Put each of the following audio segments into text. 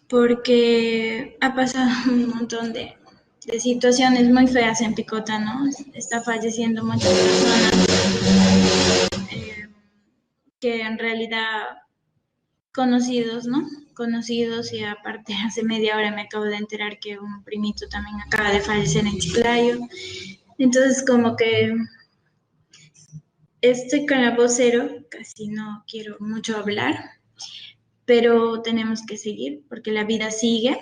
Porque ha pasado un montón de situaciones muy feas en Picota, ¿no? Está falleciendo muchas personas que en realidad conocidos, ¿no? Conocidos, y aparte hace media hora me acabo de enterar que un primito también acaba de fallecer en Chiclayo. Entonces como que estoy con la voz cero, casi no quiero mucho hablar, pero tenemos que seguir porque la vida sigue,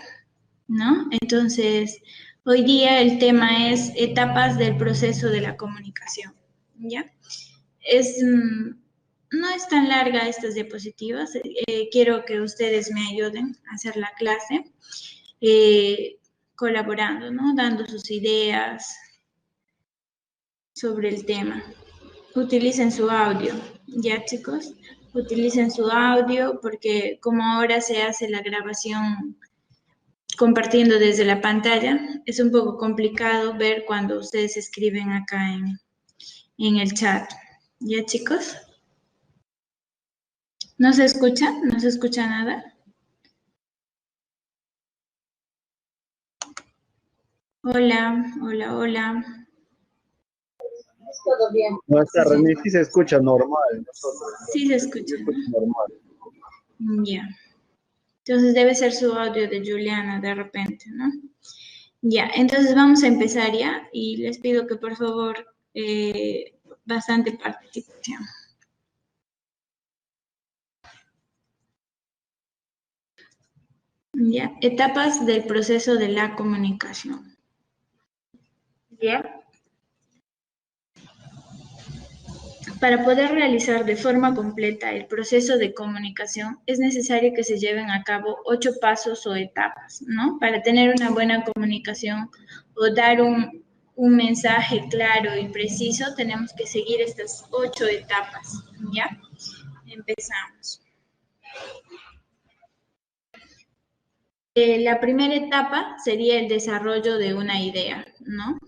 ¿no? Entonces, hoy día el tema es etapas del proceso de la comunicación, ¿ya? Es, no es tan larga estas diapositivas, quiero que ustedes me ayuden a hacer la clase, eh, colaborando, ¿no? Dando sus ideas sobre el tema. Utilicen su audio, ¿ya, chicos? Utilicen su audio porque como ahora se hace la grabación compartiendo desde la pantalla, es un poco complicado ver cuando ustedes escriben acá en el chat. ¿Ya, chicos? ¿No se escucha? ¿No se escucha nada? Hola, hola, hola. Todo bien. Nuestra Sí, René sí se escucha normal, nosotros, sí se se escucha, escucha ¿no? normal. Ya. Entonces debe ser su audio de Juliana de repente, ¿no? Ya, entonces vamos a empezar ya y les pido que por favor bastante participación. Ya, etapas del proceso de la comunicación. Ya. Para poder realizar de forma completa el proceso de comunicación es necesario que se lleven a cabo 8 pasos o etapas, ¿no? Para tener una buena comunicación o dar un mensaje claro y preciso, tenemos que seguir estas 8 etapas, ¿ya? Empezamos. La primera etapa sería el desarrollo de una idea, ¿no?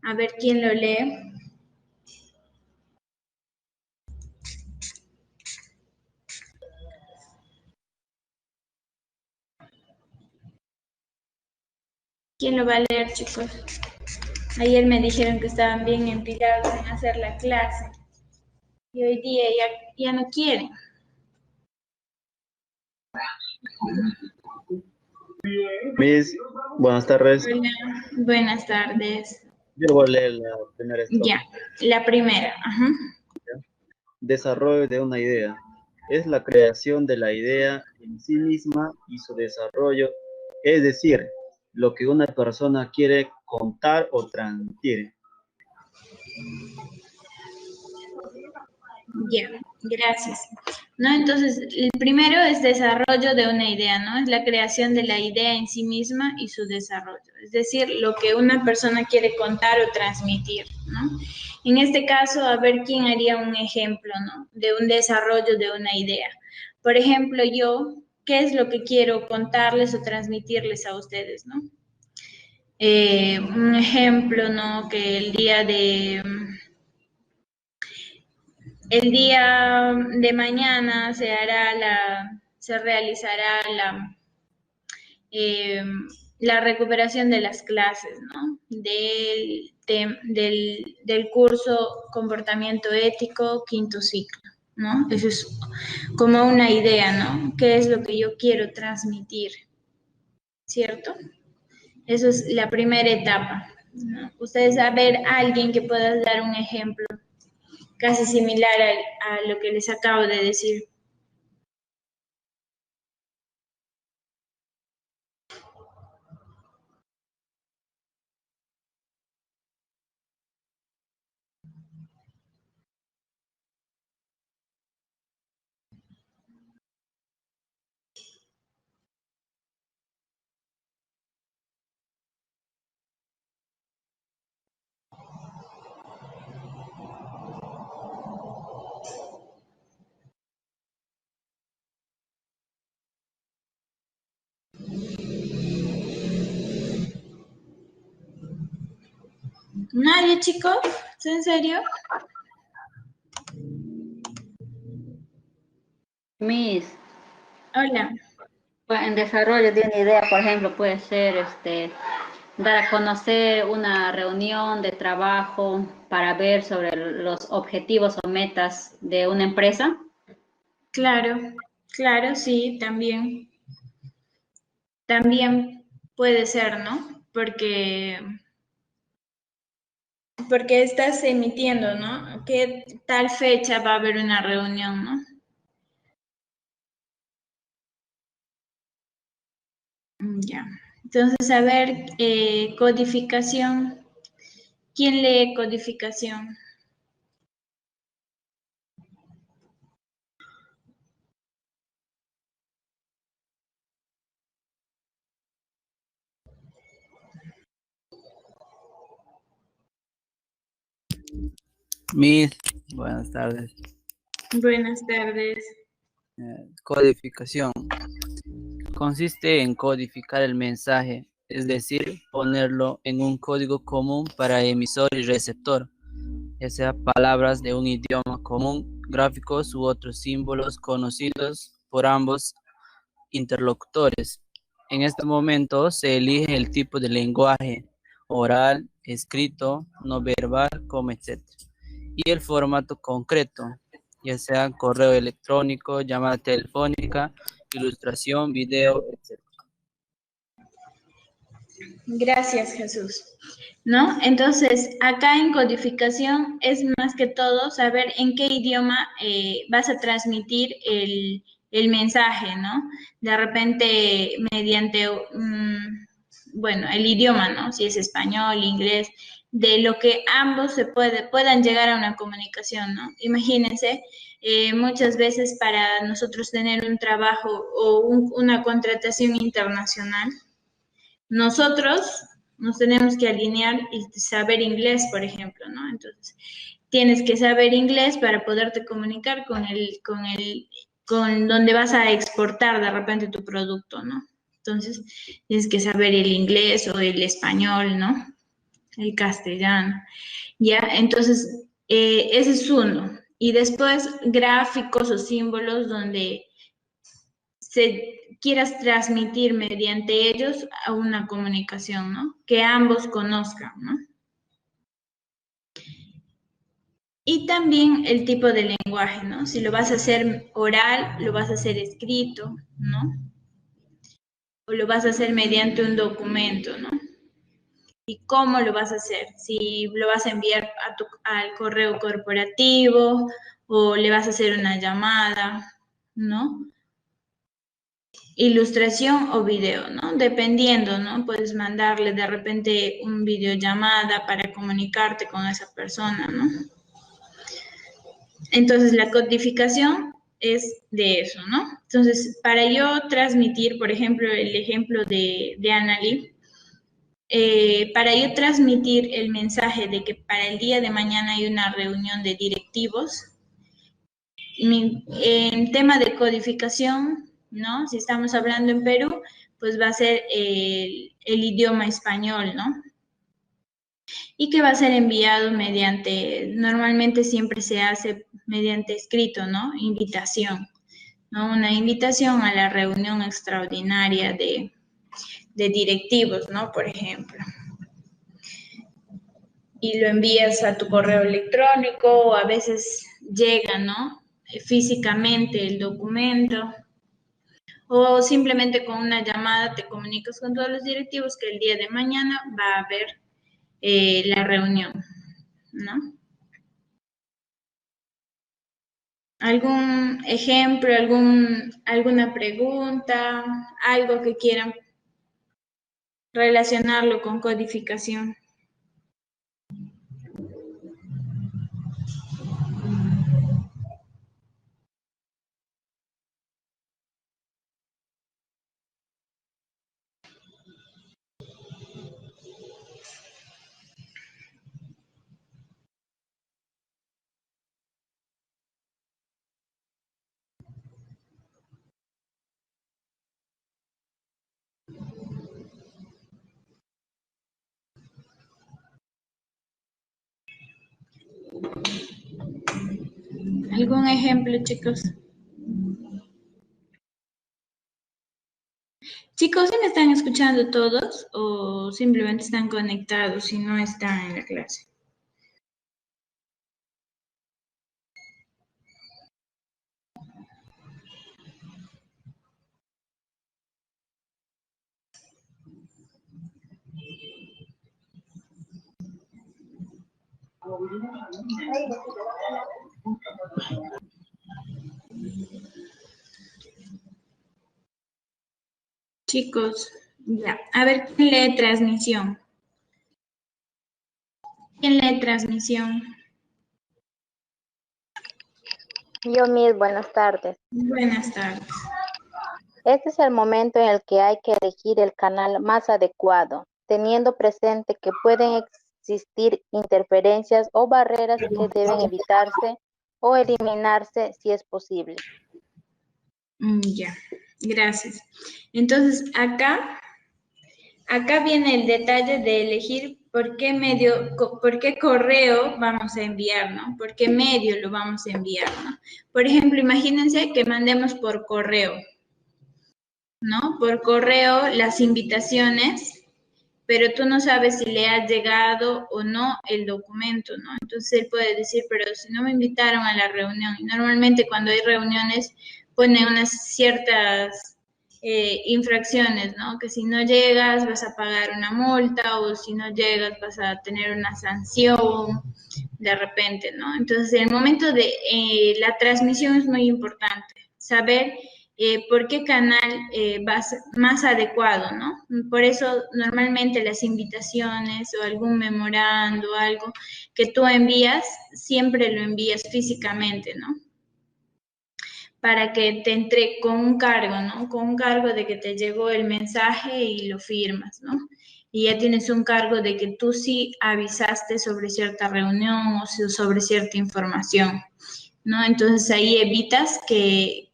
A ver quién lo lee. ¿Quién lo va a leer, chicos? Ayer me dijeron que estaban bien empilados en hacer la clase y hoy día ya no quieren. Miss, buenas tardes. Hola, buenas tardes. Yo voy a leer la primera estrofa. Ya, la primera. Ajá. Desarrollo de una idea. Es la creación de la idea en sí misma y su desarrollo, es decir, lo que una persona quiere contar o transmitir. Ya, gracias. ¿No? Entonces, el primero es desarrollo de una idea, ¿no? Es la creación de la idea en sí misma y su desarrollo, es decir, lo que una persona quiere contar o transmitir, ¿no? En este caso, a ver quién haría un ejemplo, ¿no? De un desarrollo de una idea. Por ejemplo, yo, ¿qué es lo que quiero contarles o transmitirles a ustedes, ¿no? Un ejemplo, ¿no? Que el día de mañana se realizará eh, la recuperación de las clases, ¿no? Del curso Comportamiento Ético, quinto ciclo, ¿no? Eso es como una idea, ¿no? ¿Qué es lo que yo quiero transmitir? ¿Cierto? Eso es la primera etapa, ¿no? Ustedes a ver a alguien que pueda dar un ejemplo casi similar a lo que les acabo de decir. ¿Nadie, chicos? ¿Es en serio? Miss, Hola. pues, en desarrollo de una idea, por ejemplo, puede ser dar a conocer una reunión de trabajo para ver sobre los objetivos o metas de una empresa. Claro, claro, sí, también puede ser, ¿no? Porque estás emitiendo, ¿no? ¿Qué tal fecha va a haber una reunión, ¿no? Ya. Entonces, a ver, codificación. ¿Quién lee codificación? Miss, buenas tardes. Buenas tardes. Codificación. Consiste en codificar el mensaje, es decir, ponerlo en un código común para emisor y receptor, ya sea palabras de un idioma común, gráficos u otros símbolos conocidos por ambos interlocutores. En este momento se elige el tipo de lenguaje, oral, escrito, no verbal, como etc. Y el formato concreto, ya sea correo electrónico, llamada telefónica, ilustración, video, etc. Gracias, Jesús. ¿No? Entonces, acá en codificación es más que todo saber en qué idioma vas a transmitir el mensaje, ¿no? De repente, mediante, bueno, el idioma, ¿no? Si es español, inglés, de lo que ambos puedan llegar a una comunicación, ¿no? Imagínense, muchas veces para nosotros tener un trabajo o una contratación internacional, nosotros nos tenemos que alinear y saber inglés, por ejemplo, ¿no? Entonces, tienes que saber inglés para poderte comunicar con donde vas a exportar de repente tu producto, ¿no? Entonces, tienes que saber el inglés o el español, ¿no? El castellano, ¿ya? Entonces, ese es uno. Y después, gráficos o símbolos donde se quieras transmitir mediante ellos a una comunicación, ¿no? Que ambos conozcan, ¿no? Y también el tipo de lenguaje, ¿no? Si lo vas a hacer oral, lo vas a hacer escrito, ¿no? O lo vas a hacer mediante un documento, ¿no? Y cómo lo vas a hacer, si lo vas a enviar al correo corporativo o le vas a hacer una llamada, ¿no? Ilustración o video, ¿no? Dependiendo, ¿no? Puedes mandarle de repente un videollamada para comunicarte con esa persona, ¿no? Entonces, la codificación es de eso, ¿no? Entonces, para yo transmitir, por ejemplo, el ejemplo de Annalie, para yo transmitir el mensaje de que para el día de mañana hay una reunión de directivos, en tema de codificación, ¿no? Si estamos hablando en Perú, pues va a ser el idioma español, ¿no? Y que va a ser enviado normalmente siempre se hace mediante escrito, ¿no? Invitación, ¿no? Una invitación a la reunión extraordinaria de directivos, ¿no? Por ejemplo. Y lo envías a tu correo electrónico o a veces llega, ¿no? Físicamente el documento o simplemente con una llamada te comunicas con todos los directivos que el día de mañana va a haber la reunión, ¿no? ¿Algún ejemplo, alguna pregunta, algo que quieran relacionarlo con codificación? ¿Algún ejemplo, chicos? Chicos, ¿sí me están escuchando todos o simplemente están conectados y no están en la clase? Chicos, ya. A ver, ¿quién lee transmisión? ¿Quién lee transmisión? Yo, Miss, buenas tardes. Buenas tardes. Este es el momento en el que hay que elegir el canal más adecuado, teniendo presente que pueden existir interferencias o barreras que deben evitarse o eliminarse si es posible. Ya, gracias. Entonces, acá viene el detalle de elegir por qué medio, por qué correo vamos a enviar, ¿no? Por qué medio lo vamos a enviar, ¿no? Por ejemplo, imagínense que mandemos por correo, ¿no? Por correo las invitaciones, pero tú no sabes si le ha llegado o no el documento, ¿no? Entonces él puede decir, pero si no me invitaron a la reunión, y normalmente cuando hay reuniones pone unas ciertas infracciones, ¿no? Que si no llegas vas a pagar una multa o si no llegas vas a tener una sanción de repente, ¿no? Entonces el momento de la transmisión es muy importante, saber por qué canal va a ser más adecuado, ¿no? Por eso normalmente las invitaciones o algún memorando, algo que tú envías, siempre lo envías físicamente, ¿no? Para que te entre con un cargo, ¿no? Con un cargo de que te llegó el mensaje y lo firmas, ¿no? Y ya tienes un cargo de que tú sí avisaste sobre cierta reunión o sobre cierta información, ¿no? Entonces ahí evitas que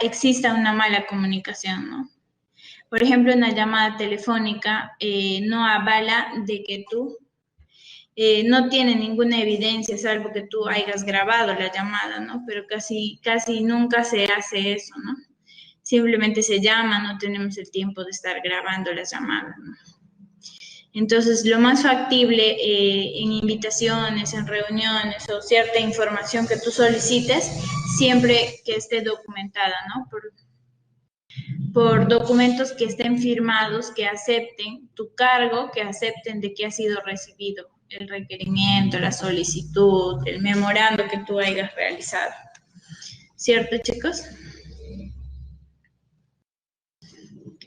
exista una mala comunicación, ¿no? Por ejemplo, una llamada telefónica no avala de que tú no tiene ninguna evidencia, salvo que tú hayas grabado la llamada, ¿no? Pero casi nunca se hace eso, ¿no? Simplemente se llama, no tenemos el tiempo de estar grabando las llamadas, ¿no? Entonces, lo más factible en invitaciones, en reuniones o cierta información que tú solicites, siempre que esté documentada, ¿no? Por documentos que estén firmados, que acepten tu cargo, que acepten de que ha sido recibido el requerimiento, la solicitud, el memorando que tú hayas realizado. ¿Cierto, chicos?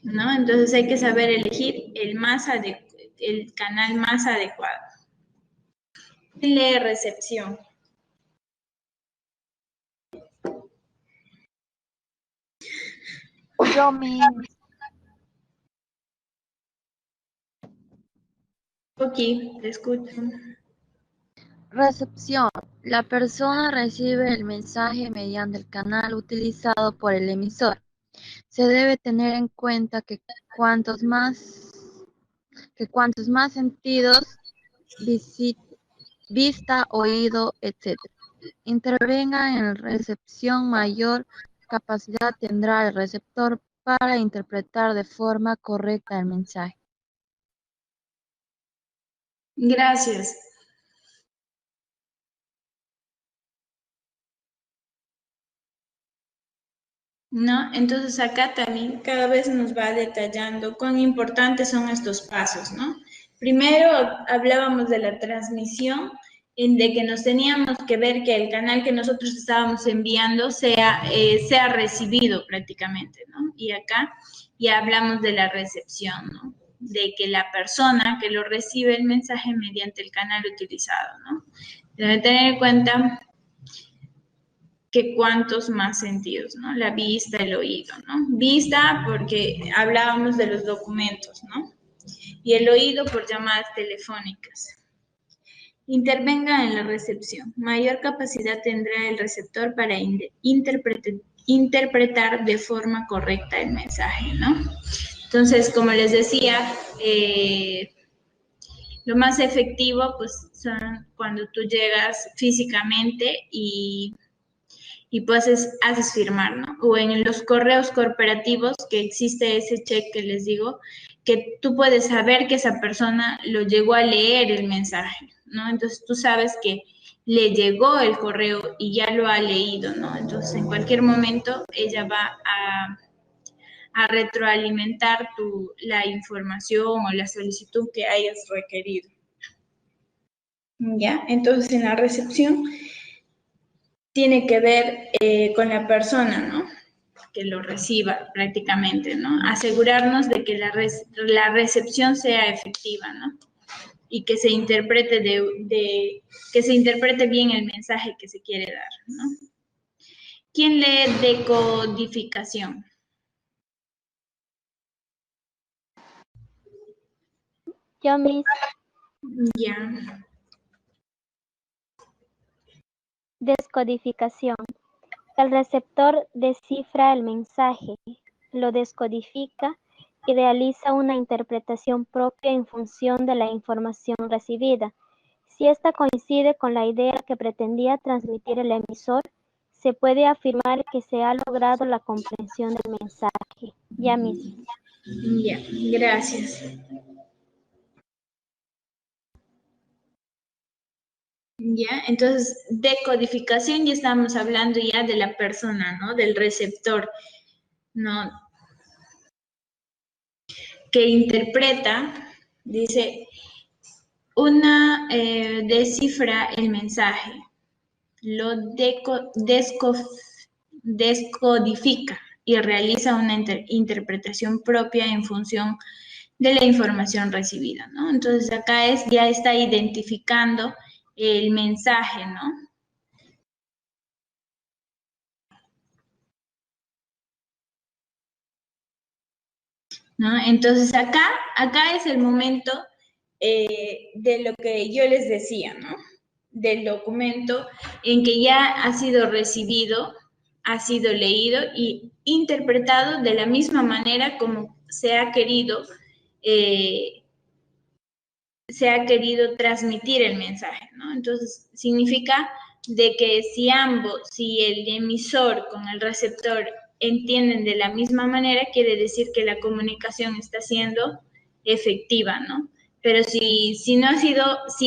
¿No? Entonces hay que saber elegir el canal más adecuado. Lee recepción. Yo mi Ok, te escucho. recepción. La persona recibe el mensaje mediante el canal utilizado por el emisor. Se debe tener en cuenta que cuantos más sentidos, vista, oído, etc., intervengan en la recepción, mayor capacidad tendrá el receptor para interpretar de forma correcta el mensaje. Gracias. ¿No? Entonces acá también cada vez nos va detallando cuán importantes son estos pasos, ¿no? Primero hablábamos de la transmisión, en de que nos teníamos que ver que el canal que nosotros estábamos enviando sea recibido prácticamente, ¿no? Y acá ya hablamos de la recepción, ¿no? De que la persona que lo recibe el mensaje mediante el canal utilizado, ¿no? Debe tener en cuenta que cuántos más sentidos, ¿no? La vista, el oído, ¿no? Vista porque hablábamos de los documentos, ¿no? Y el oído por llamadas telefónicas. Intervenga en la recepción. Mayor capacidad tendrá el receptor para interpretar de forma correcta el mensaje, ¿no? Entonces, como les decía, Lo más efectivo, pues, son cuando tú llegas físicamente y pues haces firmar, ¿no? O en los correos corporativos que existe ese check que les digo, que tú puedes saber que esa persona lo llegó a leer el mensaje, ¿no? Entonces tú sabes que le llegó el correo y ya lo ha leído, ¿no? Entonces en cualquier momento ella va a retroalimentar la información o la solicitud que hayas requerido. ¿Ya? Entonces en la recepción tiene que ver con la persona, ¿no? Que lo reciba prácticamente, ¿no? Asegurarnos de que la recepción sea efectiva, ¿no? Y que se interprete que se interprete bien el mensaje que se quiere dar, ¿no? ¿Quién lee decodificación? Yo, Miss. Ya. Descodificación. El receptor descifra el mensaje, lo descodifica y realiza una interpretación propia en función de la información recibida. Si esta coincide con la idea que pretendía transmitir el emisor, se puede afirmar que se ha logrado la comprensión del mensaje. Ya mismo. Ya, gracias. Ya, entonces, decodificación ya estamos hablando ya de la persona, ¿no? Del receptor, ¿no? Que interpreta, dice, descifra el mensaje, lo descodifica y realiza una interpretación propia en función de la información recibida, ¿no? Entonces acá ya está identificando el mensaje, ¿no? ¿No? Entonces acá es el momento de lo que yo les decía, ¿no? Del documento en que ya ha sido recibido, ha sido leído y interpretado de la misma manera como se ha querido transmitir el mensaje, ¿no? Entonces, significa de que si el emisor con el receptor entienden de la misma manera, quiere decir que la comunicación está siendo efectiva, ¿no? Pero si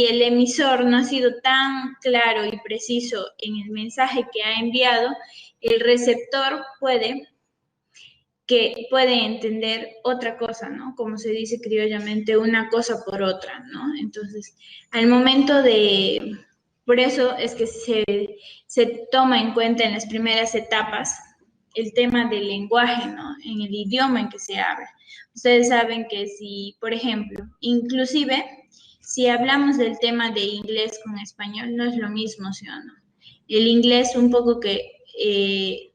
el emisor no ha sido tan claro y preciso en el mensaje que ha enviado, el receptor puede entender otra cosa, ¿no? Como se dice criollamente, una cosa por otra, ¿no? Entonces, al momento por eso es que se toma en cuenta en las primeras etapas el tema del lenguaje, ¿no? En el idioma en que se habla. Ustedes saben que si, por ejemplo, inclusive, si hablamos del tema de inglés con español, no es lo mismo, ¿sí o no? El inglés un poco que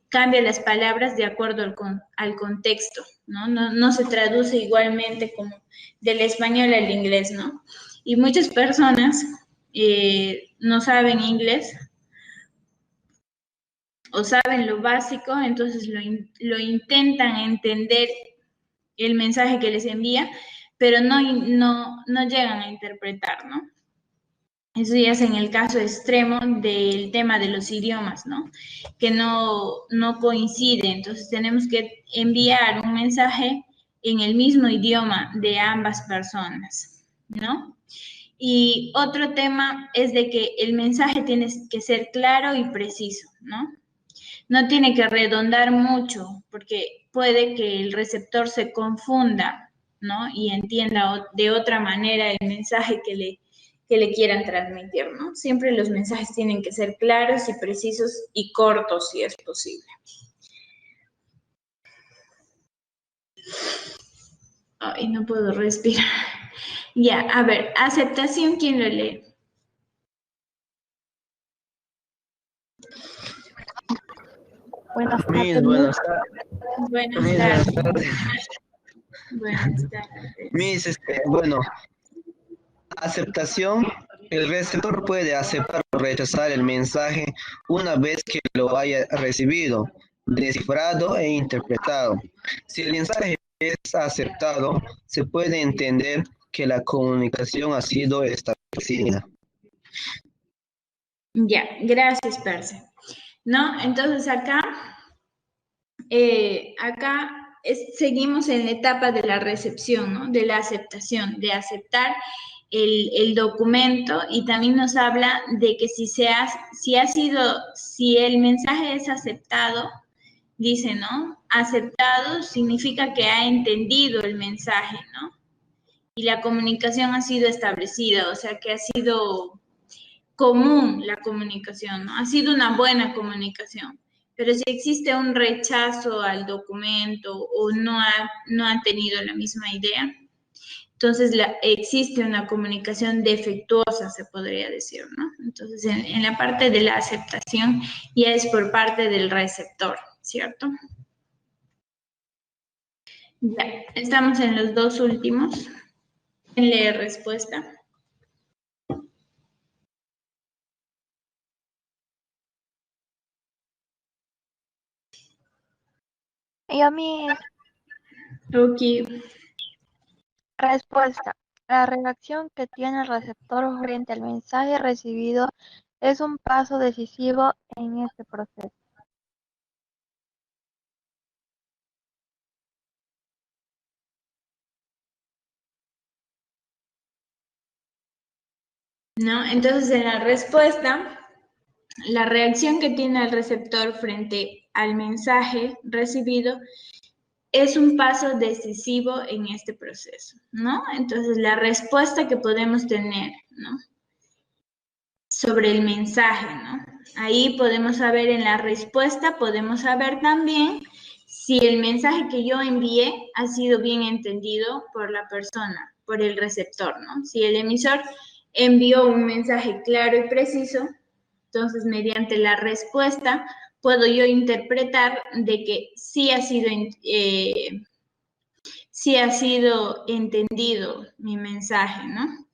cambia las palabras de acuerdo al contexto, ¿no? No se traduce igualmente como del español al inglés, ¿no? Y muchas personas no saben inglés o saben lo básico, entonces lo intentan entender el mensaje que les envía, pero no llegan a interpretar, ¿no? Eso ya es en el caso extremo del tema de los idiomas, ¿no? Que no coincide. Entonces tenemos que enviar un mensaje en el mismo idioma de ambas personas, ¿no? Y otro tema es de que el mensaje tiene que ser claro y preciso, ¿no? No tiene que redondar mucho, porque puede que el receptor se confunda, ¿no? Y entienda de otra manera el mensaje que le quieran transmitir, ¿no? Siempre los mensajes tienen que ser claros y precisos y cortos, si es posible. Ay, no puedo respirar. Ya, a ver, aceptación, ¿quién lo lee? Buenas Miss, tardes. buenas tardes. Buenas Miss, tardes. buenas tardes. Buenas tardes. Miss, bueno, aceptación. El receptor puede aceptar o rechazar el mensaje una vez que lo haya recibido, descifrado e interpretado. Si el mensaje es aceptado, se puede entender que la comunicación ha sido establecida. Ya, gracias, Percy. ¿No? Entonces seguimos en la etapa de la recepción, ¿no? De la aceptación, de aceptar el documento, y también nos habla de que si el mensaje es aceptado, dice, ¿no? Aceptado significa que ha entendido el mensaje, ¿no? Y la comunicación ha sido establecida, o sea que ha sido común la comunicación, ¿no? Ha sido una buena comunicación. Pero si existe un rechazo al documento o no ha tenido la misma idea, entonces existe una comunicación defectuosa, se podría decir, ¿no? Entonces, en la parte de la aceptación ya es por parte del receptor, ¿cierto? Ya, estamos en los dos últimos. ¿Quién lee respuesta? Yo mi Ok. respuesta. La reacción que tiene el receptor frente al mensaje recibido es un paso decisivo en este proceso. ¿No? Entonces, en la respuesta, la reacción que tiene el receptor frente al mensaje recibido es un paso decisivo en este proceso, ¿no? Entonces, la respuesta que podemos tener, ¿no? Sobre el mensaje, ¿no? Ahí podemos saber en la respuesta, podemos saber también si el mensaje que yo envié ha sido bien entendido por la persona, por el receptor, ¿no? Si el emisor envió un mensaje claro y preciso, entonces mediante la respuesta puedo yo interpretar de que sí ha sido entendido mi mensaje, ¿no?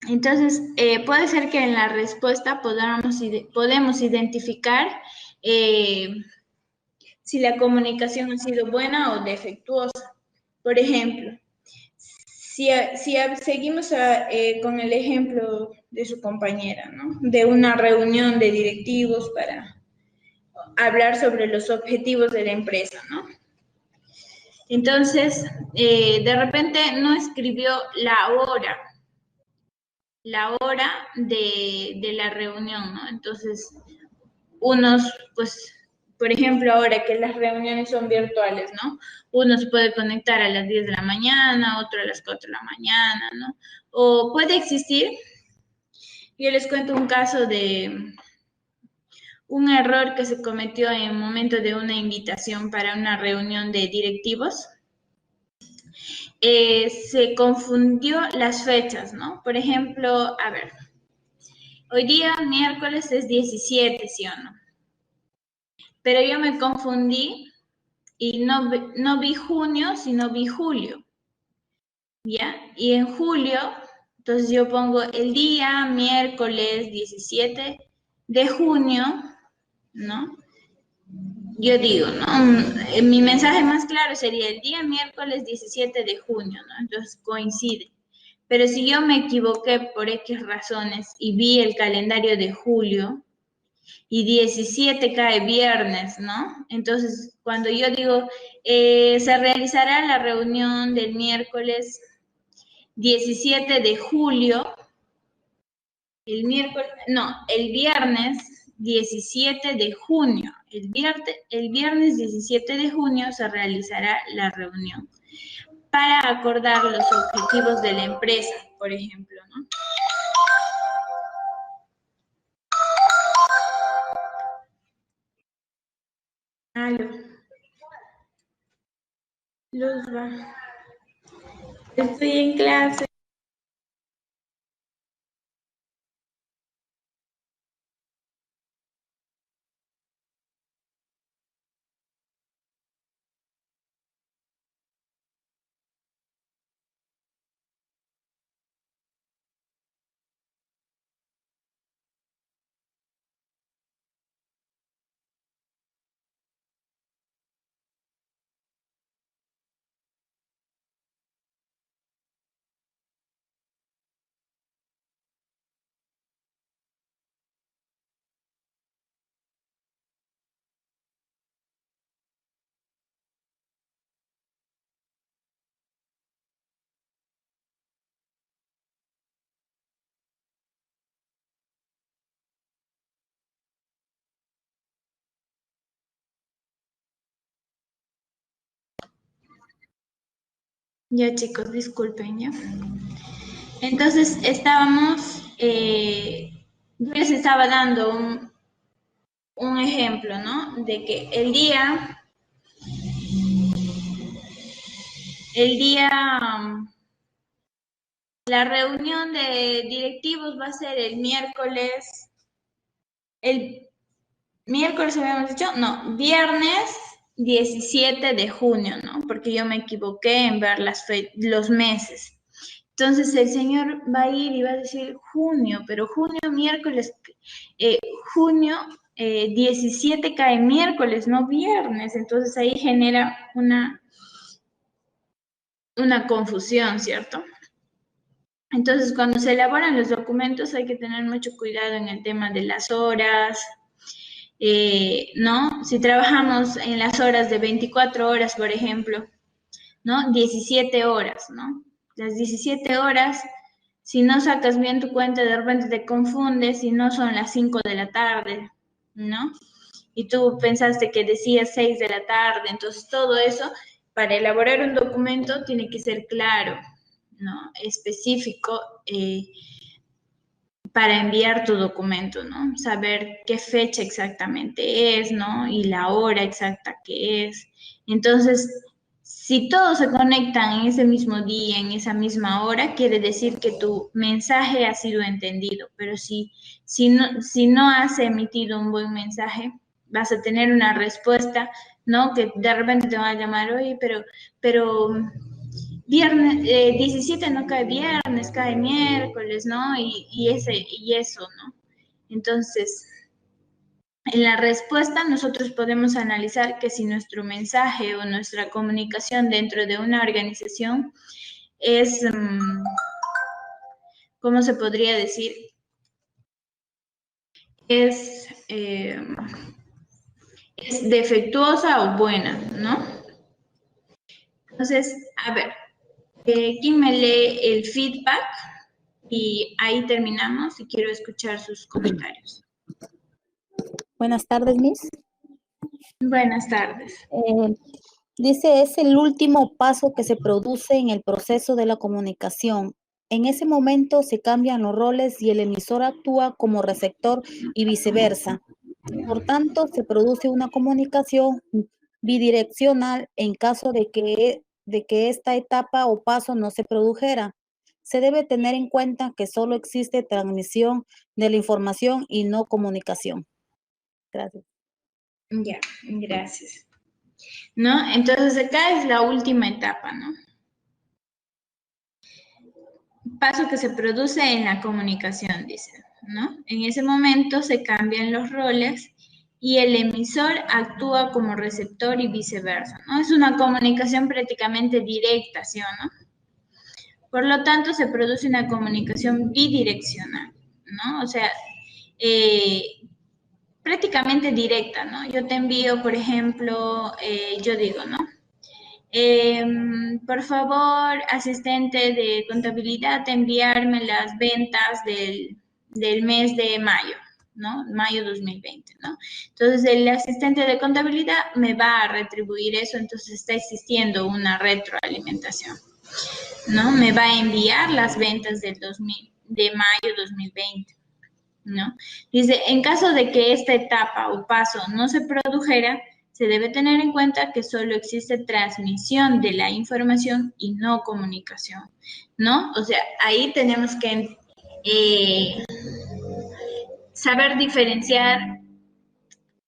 Entonces, puede ser que en la respuesta podemos identificar eh, si la comunicación ha sido buena o defectuosa. Por ejemplo, si seguimos con el ejemplo de su compañera, ¿no? De una reunión de directivos para hablar sobre los objetivos de la empresa, ¿no? Entonces, de repente no escribió la hora de la reunión, ¿no? Entonces, unos, pues, por ejemplo, ahora que las reuniones son virtuales, ¿no? Uno se puede conectar a las 10 de la mañana, otro a las 4 de la mañana, ¿no? O puede existir, yo les cuento un caso de un error que se cometió en el momento de una invitación para una reunión de directivos. Se confundió las fechas, ¿no? Por ejemplo, a ver, hoy día miércoles es 17, ¿sí o no? Pero yo me confundí y no vi junio, sino vi julio, ¿ya? Y en julio, entonces yo pongo el día miércoles 17 de junio, ¿no? Yo digo, ¿no? Mi mensaje más claro sería el día miércoles 17 de junio, ¿no? Entonces coincide. Pero si yo me equivoqué por X razones y vi el calendario de julio y 17 cae viernes, ¿no? Entonces, cuando yo digo, se realizará la reunión del miércoles 17 de julio, el viernes 17 de junio. El viernes 17 de junio se realizará la reunión para acordar los objetivos de la empresa, por ejemplo, ¿no? Aló, Luzba, estoy en clase. Ya chicos, disculpen, ¿ya? Entonces estábamos, yo les estaba dando un ejemplo, ¿no? De que la reunión de directivos va a ser el miércoles habíamos dicho, no, viernes 17 de junio, ¿no? Porque yo me equivoqué en ver los meses. Entonces el señor va a ir y va a decir junio, pero junio 17 cae miércoles, no viernes. Entonces ahí genera una confusión, ¿cierto? Entonces cuando se elaboran los documentos hay que tener mucho cuidado en el tema de las horas, ¿no? Si trabajamos en las horas de 24 horas, por ejemplo, ¿no? 17 horas, ¿no? Las 17 horas, si no sacas bien tu cuenta, de repente te confundes y no son las 5 de la tarde, ¿no? Y tú pensaste que decía 6 de la tarde, entonces todo eso, para elaborar un documento tiene que ser claro, ¿no? Específico, para enviar tu documento, ¿no? Saber qué fecha exactamente es, ¿no? Y la hora exacta que es. Entonces, si todos se conectan en ese mismo día, en esa misma hora, quiere decir que tu mensaje ha sido entendido. Pero si no has emitido un buen mensaje, vas a tener una respuesta, ¿no? Que de repente te van a llamar, oye, pero viernes, 17 no cae viernes, cae miércoles, ¿no? Y eso, ¿no? Entonces, en la respuesta nosotros podemos analizar que si nuestro mensaje o nuestra comunicación dentro de una organización es, ¿cómo se podría decir? Es defectuosa o buena, ¿no? Entonces, a ver, ¿quién me lee el feedback? Y ahí terminamos y quiero escuchar sus comentarios. Buenas tardes, Miss. Buenas tardes. Dice, es el último paso que se produce en el proceso de la comunicación. En ese momento se cambian los roles y el emisor actúa como receptor y viceversa. Por tanto, se produce una comunicación bidireccional en caso de que esta etapa o paso no se produjera. Se debe tener en cuenta que solo existe transmisión de la información y no comunicación. Gracias. Ya, gracias. ¿No? Entonces acá es la última etapa, ¿no? Paso que se produce en la comunicación, dice, ¿no? En ese momento se cambian los roles y el emisor actúa como receptor y viceversa, ¿no? Es una comunicación prácticamente directa, ¿sí o no? Por lo tanto, se produce una comunicación bidireccional, ¿no? O sea, prácticamente directa, ¿no? Yo te envío, por ejemplo, yo digo, ¿no? Por favor, asistente de contabilidad, enviarme las ventas del mes de mayo, ¿no? Mayo 2020, ¿no? Entonces, el asistente de contabilidad me va a retribuir eso, entonces está existiendo una retroalimentación, ¿no? Me va a enviar las ventas de mayo 2020. ¿No? Dice, en caso de que esta etapa o paso no se produjera, se debe tener en cuenta que solo existe transmisión de la información y no comunicación, ¿no? O sea, ahí tenemos que saber diferenciar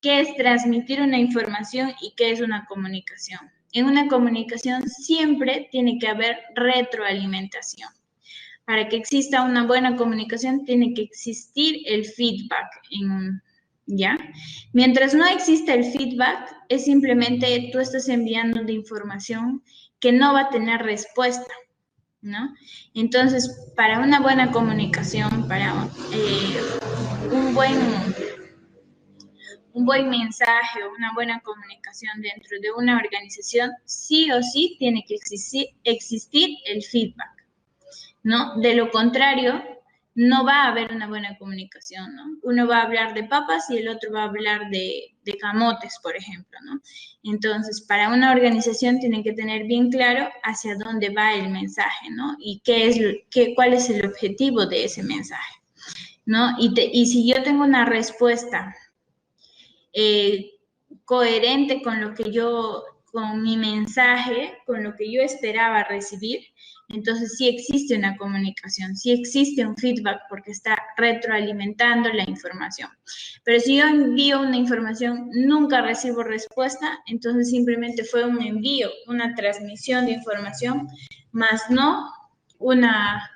qué es transmitir una información y qué es una comunicación. En una comunicación siempre tiene que haber retroalimentación. Para que exista una buena comunicación tiene que existir el feedback, ¿ya? Mientras no existe el feedback, es simplemente tú estás enviando de información que no va a tener respuesta, ¿no? Entonces, para una buena comunicación, para un buen mensaje o una buena comunicación dentro de una organización, sí o sí tiene que existir el feedback, ¿no? De lo contrario, no va a haber una buena comunicación, ¿no? Uno va a hablar de papas y el otro va a hablar de camotes, por ejemplo, ¿no? Entonces, para una organización tienen que tener bien claro hacia dónde va el mensaje, ¿no? Y cuál es el objetivo de ese mensaje, ¿no? Y si yo tengo una respuesta coherente con mi mensaje, con lo que yo esperaba recibir, entonces sí existe una comunicación, sí existe un feedback porque está retroalimentando la información. Pero si yo envío una información, nunca recibo respuesta, entonces simplemente fue un envío, una transmisión de información, más no una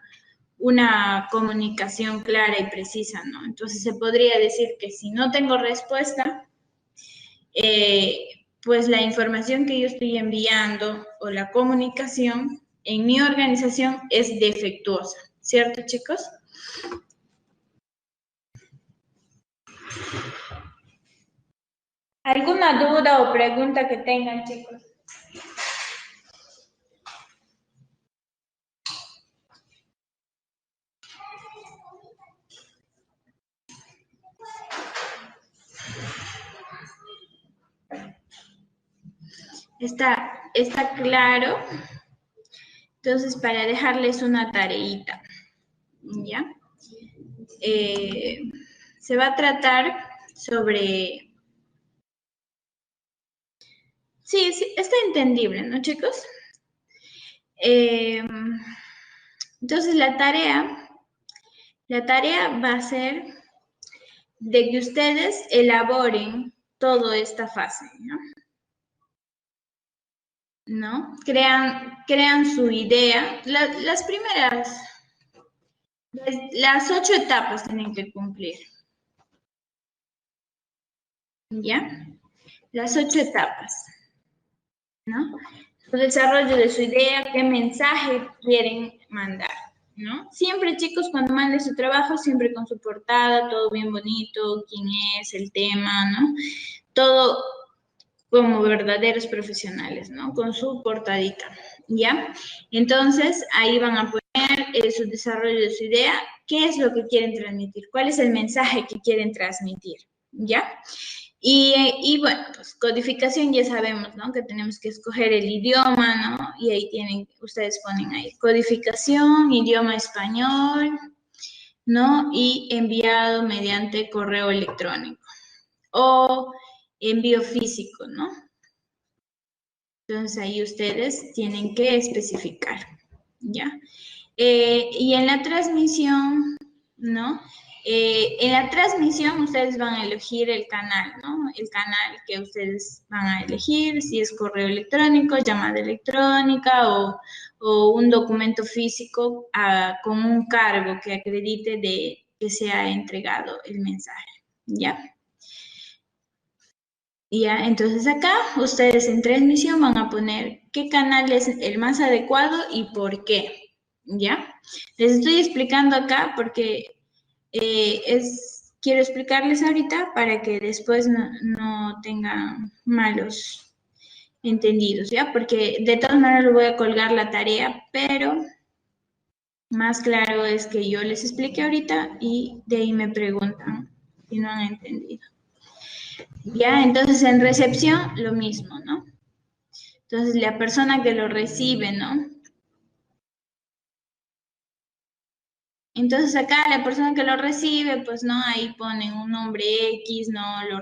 comunicación clara y precisa, ¿no? Entonces se podría decir que si no tengo respuesta, pues la información que yo estoy enviando o la comunicación en mi organización es defectuosa, ¿cierto, chicos? ¿Alguna duda o pregunta que tengan, chicos? ¿Está claro? Entonces, para dejarles una tareita, ¿ya? Se va a tratar sobre... Sí, está entendible, ¿no, chicos? Entonces, la tarea va a ser de que ustedes elaboren toda esta fase, ¿no? ¿No? Crean su idea. Las primeras, las 8 etapas tienen que cumplir. ¿Ya? Las 8 etapas, ¿no? El desarrollo de su idea, qué mensaje quieren mandar, ¿no? Siempre, chicos, cuando manden su trabajo, siempre con su portada, todo bien bonito, quién es, el tema, ¿no? Todo como verdaderos profesionales, ¿no? Con su portadita, ¿ya? Entonces, ahí van a poner su desarrollo de su idea, qué es lo que quieren transmitir, cuál es el mensaje que quieren transmitir, ¿ya? Y bueno, pues codificación ya sabemos, ¿no? Que tenemos que escoger el idioma, ¿no? Y ahí ustedes ponen ahí, codificación, idioma español, ¿no? Y enviado mediante correo electrónico o envío físico, ¿no? Entonces ahí ustedes tienen que especificar, ¿ya? Y en la transmisión, ¿no? En la transmisión ustedes van a elegir el canal, ¿no? El canal que ustedes van a elegir, si es correo electrónico, llamada electrónica o un documento físico con un cargo que acredite de que se ha entregado el mensaje, ¿ya? Ya, entonces acá ustedes en transmisión van a poner qué canal es el más adecuado y por qué, ¿ya? Les estoy explicando acá porque quiero explicarles ahorita para que después no tengan malos entendidos, ¿ya? Porque de todas maneras les voy a colgar la tarea, pero más claro es que yo les explique ahorita y de ahí me preguntan si no han entendido. Ya, entonces en recepción lo mismo, ¿no? Entonces la persona que lo recibe, ¿no? Entonces acá la persona que lo recibe, pues no, ahí ponen un nombre X, ¿no? Lo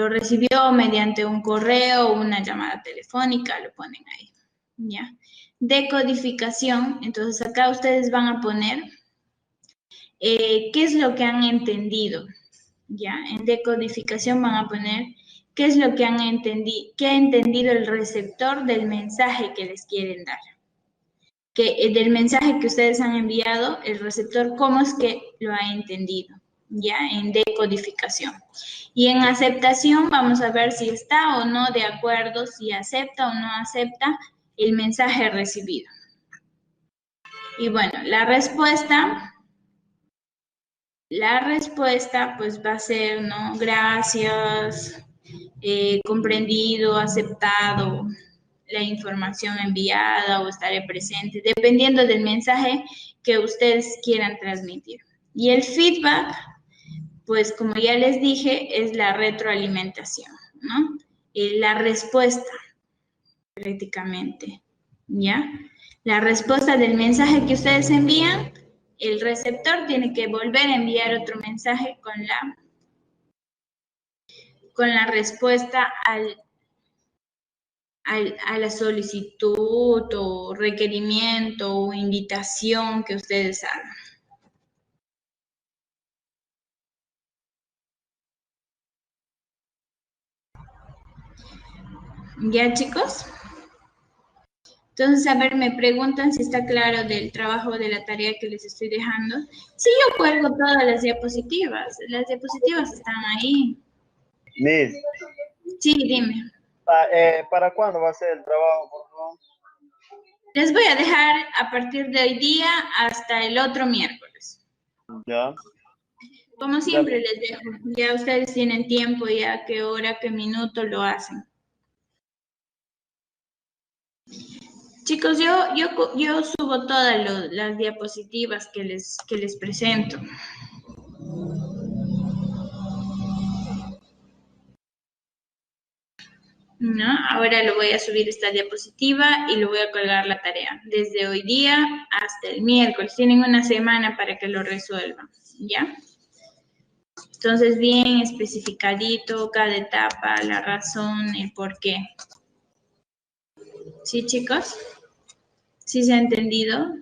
recibió mediante un correo o una llamada telefónica, lo ponen ahí, ¿ya? Decodificación, entonces acá ustedes van a poner qué es lo que han entendido, ¿ya? En decodificación van a poner qué es lo que han entendido, qué ha entendido el receptor del mensaje que les quieren dar. Del mensaje que ustedes han enviado, el receptor, cómo es que lo ha entendido, ¿ya? En decodificación. Y en aceptación vamos a ver si está o no de acuerdo, si acepta o no acepta el mensaje recibido. Y bueno, la respuesta pues va a ser, ¿no? Gracias, comprendido, aceptado, la información enviada o estaré presente, dependiendo del mensaje que ustedes quieran transmitir. Y el feedback, pues como ya les dije, es la retroalimentación, ¿no? La respuesta, prácticamente, ¿ya? La respuesta del mensaje que ustedes envían, el receptor tiene que volver a enviar otro mensaje con la respuesta a la solicitud o requerimiento o invitación que ustedes hagan. ¿Ya, chicos? Entonces, a ver, me preguntan si está claro del trabajo de la tarea que les estoy dejando. Sí, yo cuelgo todas las diapositivas. Las diapositivas están ahí. Miss, Sí, dime. ¿para cuándo va a ser el trabajo, por favor? Les voy a dejar a partir de hoy día hasta el otro miércoles. Ya. Como siempre les dejo. Ya ustedes tienen tiempo, ya qué hora, qué minuto lo hacen. Chicos, yo subo todas las diapositivas que les presento. ¿No? Ahora lo voy a subir esta diapositiva y lo voy a colgar la tarea. Desde hoy día hasta el miércoles. Tienen una semana para que lo resuelvan. ¿Ya? Entonces, bien especificadito, cada etapa, la razón, el por qué. ¿Sí, chicos? ¿Sí se ha entendido?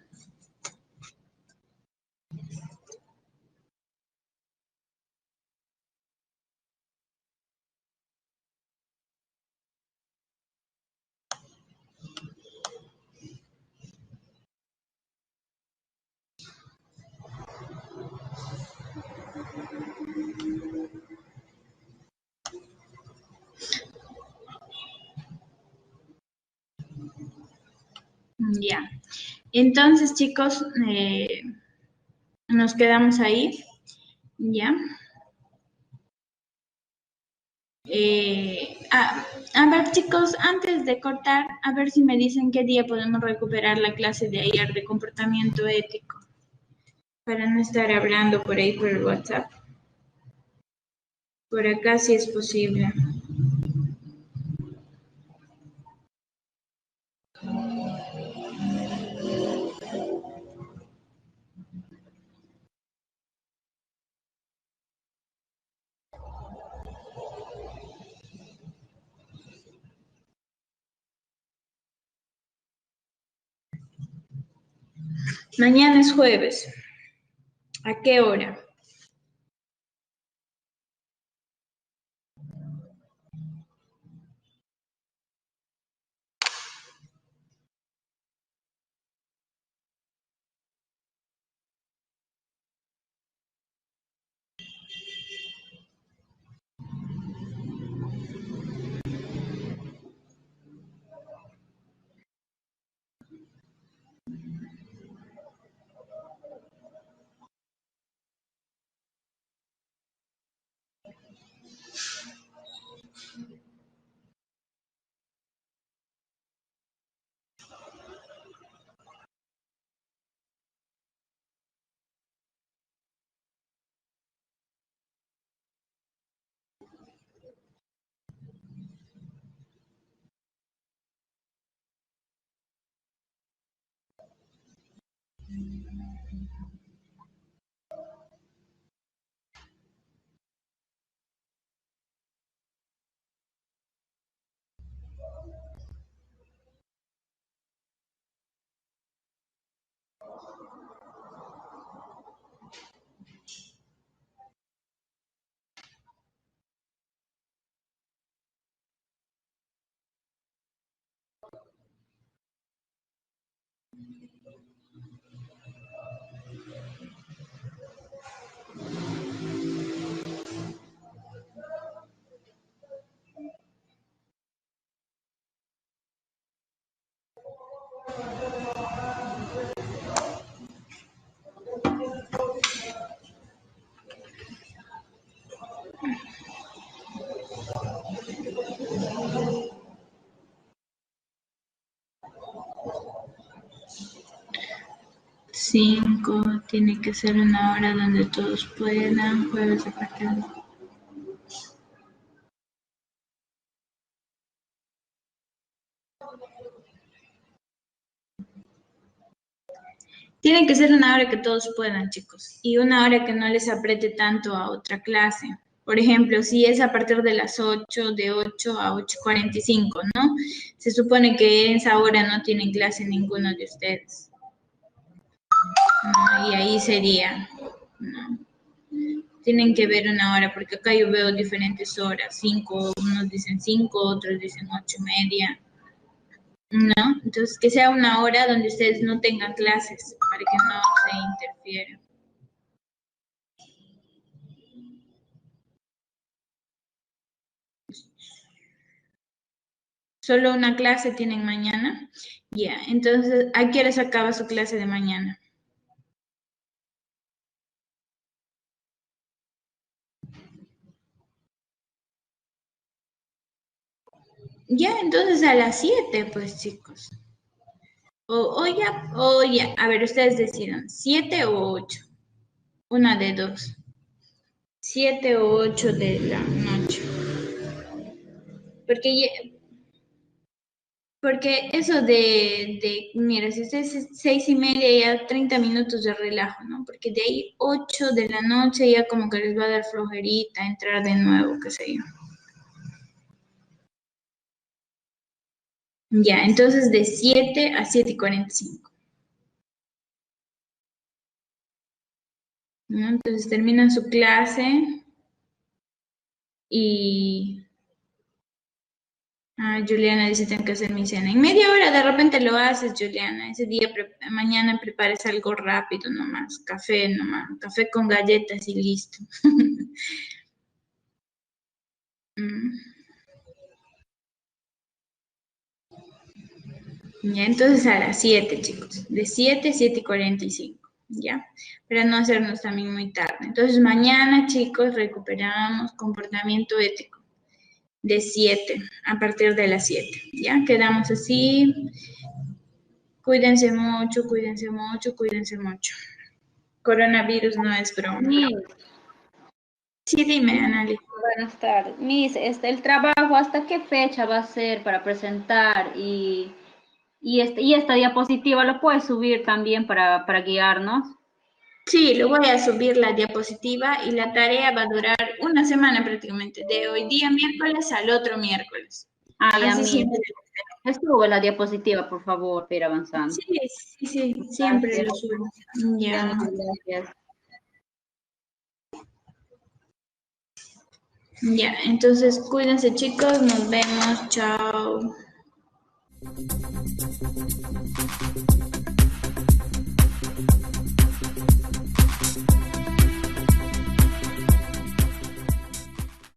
Ya. Entonces, chicos, nos quedamos ahí. ¿Ya? A ver, chicos, antes de cortar, a ver si me dicen qué día podemos recuperar la clase de ayer de comportamiento ético, para no estar hablando por ahí por el WhatsApp. Por acá sí es posible. Mañana es jueves. ¿A qué hora? 5, tiene que ser una hora donde todos puedan, jueves a partir de... Tiene que ser una hora que todos puedan, chicos, y una hora que no les apriete tanto a otra clase. Por ejemplo, si es a partir de las 8, de 8 a 8:45, ¿no? Se supone que en esa hora no tienen clase ninguno de ustedes. Y ahí sería, ¿no? Tienen que ver una hora, porque acá yo veo diferentes horas, 5, unos dicen 5, otros dicen 8:30, ¿no? Entonces, que sea una hora donde ustedes no tengan clases, para que no se interfiera. ¿Solo una clase tienen mañana? Ya, entonces, ¿a qué hora se acaba su clase de mañana? Ya, entonces a las 7, pues, chicos. O ya, a ver, ustedes decidan, 7 o 8. Una de dos. 7 o 8 de la noche. Porque eso mira, si ustedes es 6:30, ya 30 minutos de relajo, ¿no? Porque de ahí 8 de la noche ya como que les va a dar flojerita entrar de nuevo, qué sé yo. Ya, entonces de 7 a 7:45. ¿No? Entonces terminan su clase y... Juliana dice, tengo que hacer mi cena. En media hora de repente lo haces, Juliana. Ese día, mañana prepares algo rápido nomás. Café nomás. Café con galletas y listo. Ya, entonces a las 7, chicos. De 7 a 7:45. ¿Ya? Para no hacernos también muy tarde. Entonces mañana, chicos, recuperamos comportamiento ético. De 7, a partir de las 7. ¿Ya? Quedamos así. Cuídense mucho, cuídense mucho, cuídense mucho. Coronavirus no es broma. Sí, dime, Anali. Buenas tardes. Miss, el trabajo, ¿hasta qué fecha va a ser para presentar? Y esta diapositiva lo puedes subir también para guiarnos. Sí, lo voy a subir la diapositiva y la tarea va a durar una semana prácticamente, de hoy día miércoles al otro miércoles. Ya, Así Miss. siempre. Sube la diapositiva, por favor, para ir avanzando. Sí, siempre lo subo. Ya. Gracias. Ya, entonces cuídense, chicos, nos vemos, chao.